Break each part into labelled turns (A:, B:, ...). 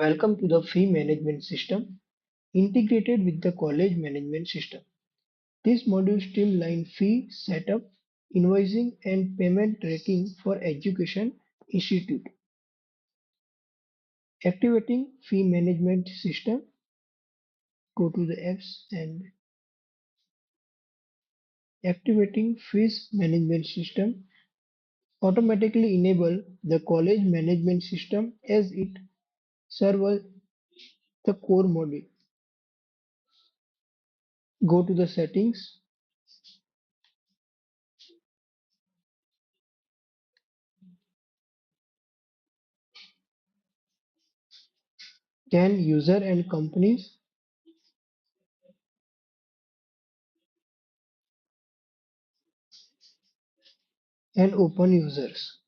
A: Welcome to the fee management system integrated with the college management system. This module streamlines fee setup, invoicing, and payment tracking for education institute. Activating fee management system. Go to the apps and activating fees management system automatically enable the college management system as it serves the core module. Go to the settings, then user and companies, and open users.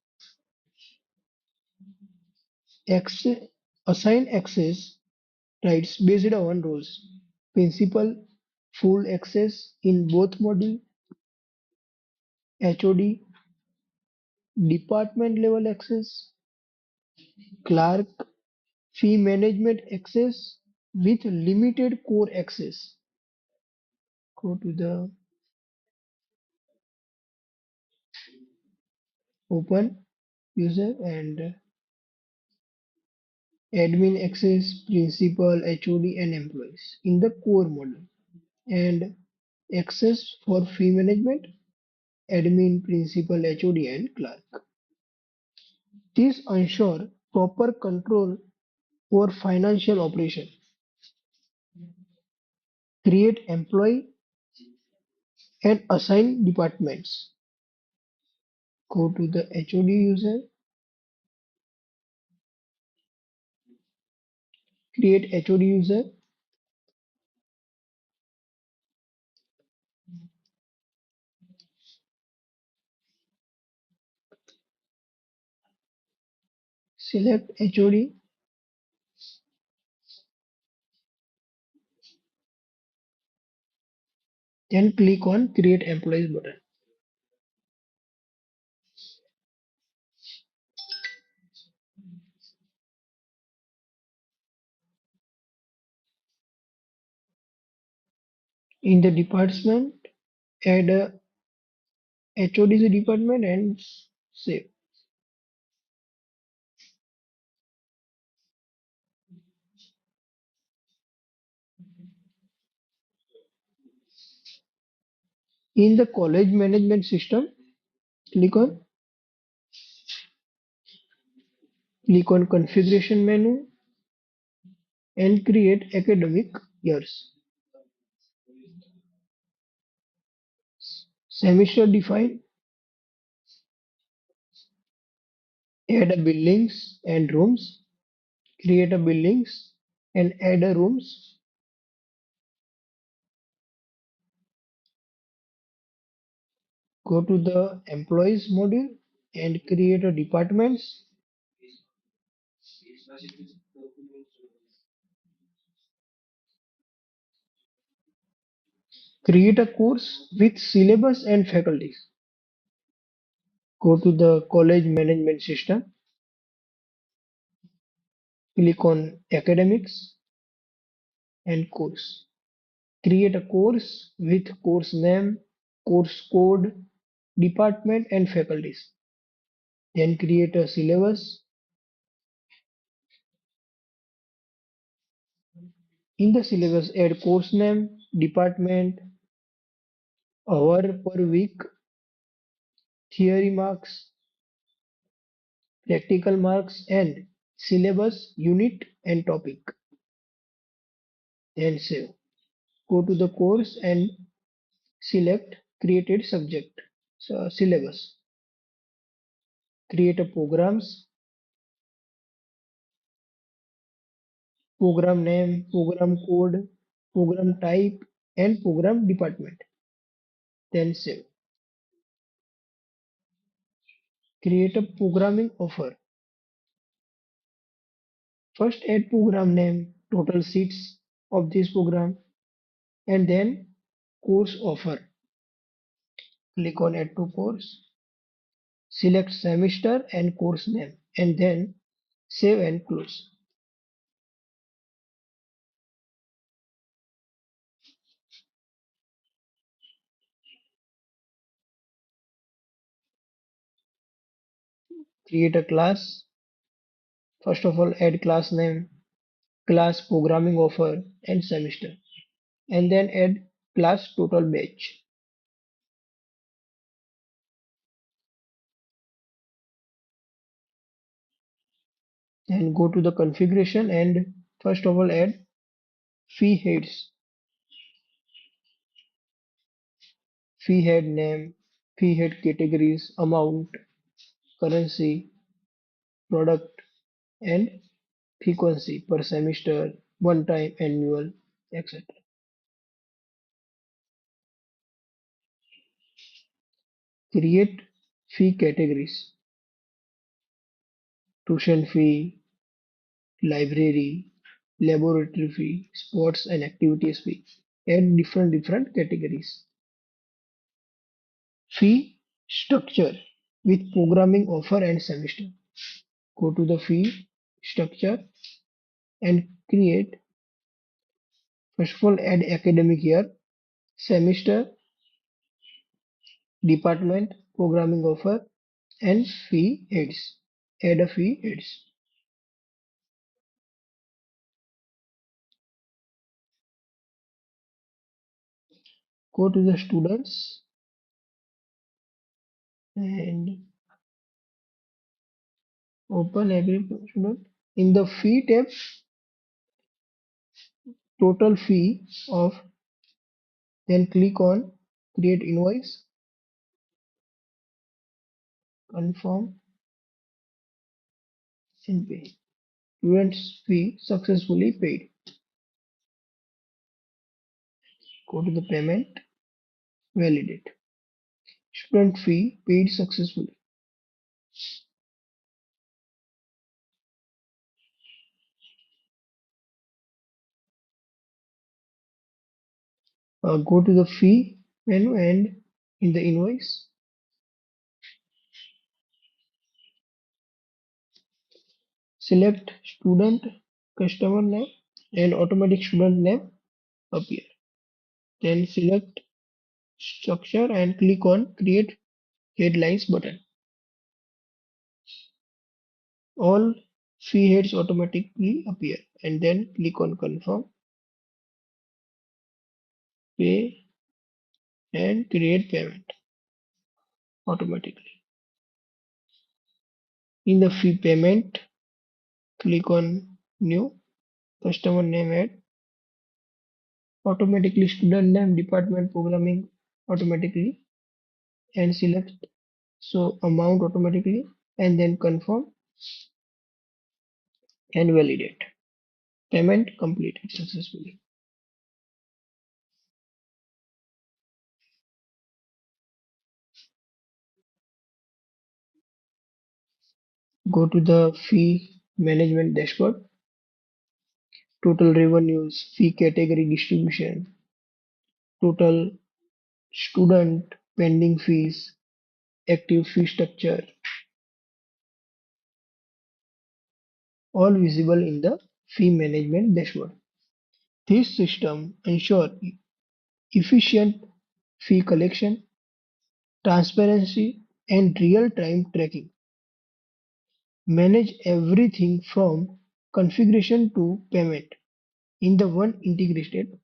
A: Access, assign access rights based on roles. Principal, full access in both module, HOD, department level access, clerk, fee management access with limited core access. Go to the open user and admin access, principal, HOD and employees in the core module and access for fee management, admin, principal, HOD and clerk. This ensures proper control over financial operation. Create employee and assign departments. Go to the HOD user, create HOD user, select HOD, then click on create employees button. In the department, add a HOD department and save. In the college management system, click on configuration menu and create academic years. Semester define, add a buildings and rooms, create a buildings and add a rooms. Go to the employees module and create a departments. Create a course with syllabus and faculties. Go to the college management system. Click on academics and course. Create a course with course name, course code, department and faculties. Then create a syllabus. In the syllabus, add course name, department, hour per week, theory marks, practical marks, and syllabus, unit, and topic. Then save. Go to the course and select created subject. So, syllabus. Create a programs, program name, program code, program type, and program department. Then save. Create a programming offer. First add program name, total seats of this program, and then course offer. Click on add to course. Select semester and course name, and then save and close. Create a class. First of all, add class name, class programming offer, and semester. And then add class total batch. And go to the configuration and first of all add fee heads, fee head name, fee head categories, amount, currency, product, and frequency per semester, one time, annual, etc. Create fee categories: tuition fee, library, laboratory fee, sports and activities fee. Add different categories. Fee structure with programming offer and semester. Go to the fee structure and create. First of all, add academic year, semester, department, programming offer, and fee heads. Add a fee heads. Go to the students and open every student. In the fee tab, total fee of, then click on create invoice, confirm and pay. Students fee successfully paid. Go to the payment, validate. Student fee paid successfully. Go to the fee menu and in the invoice, select student customer name and automatic student name appear. Then select structure and click on create headlines button. All fee heads automatically appear and then click on confirm, pay and create payment automatically. In the fee payment, click on new customer name add automatically student name department programming automatically and select so amount automatically and then confirm and validate. Payment completed successfully. Go to the fee management dashboard, total revenues, fee category distribution, total student pending fees, active fee structure, all visible in the fee management dashboard. This system ensures efficient fee collection, transparency, and real-time tracking. Manage everything from configuration to payment in the one integrated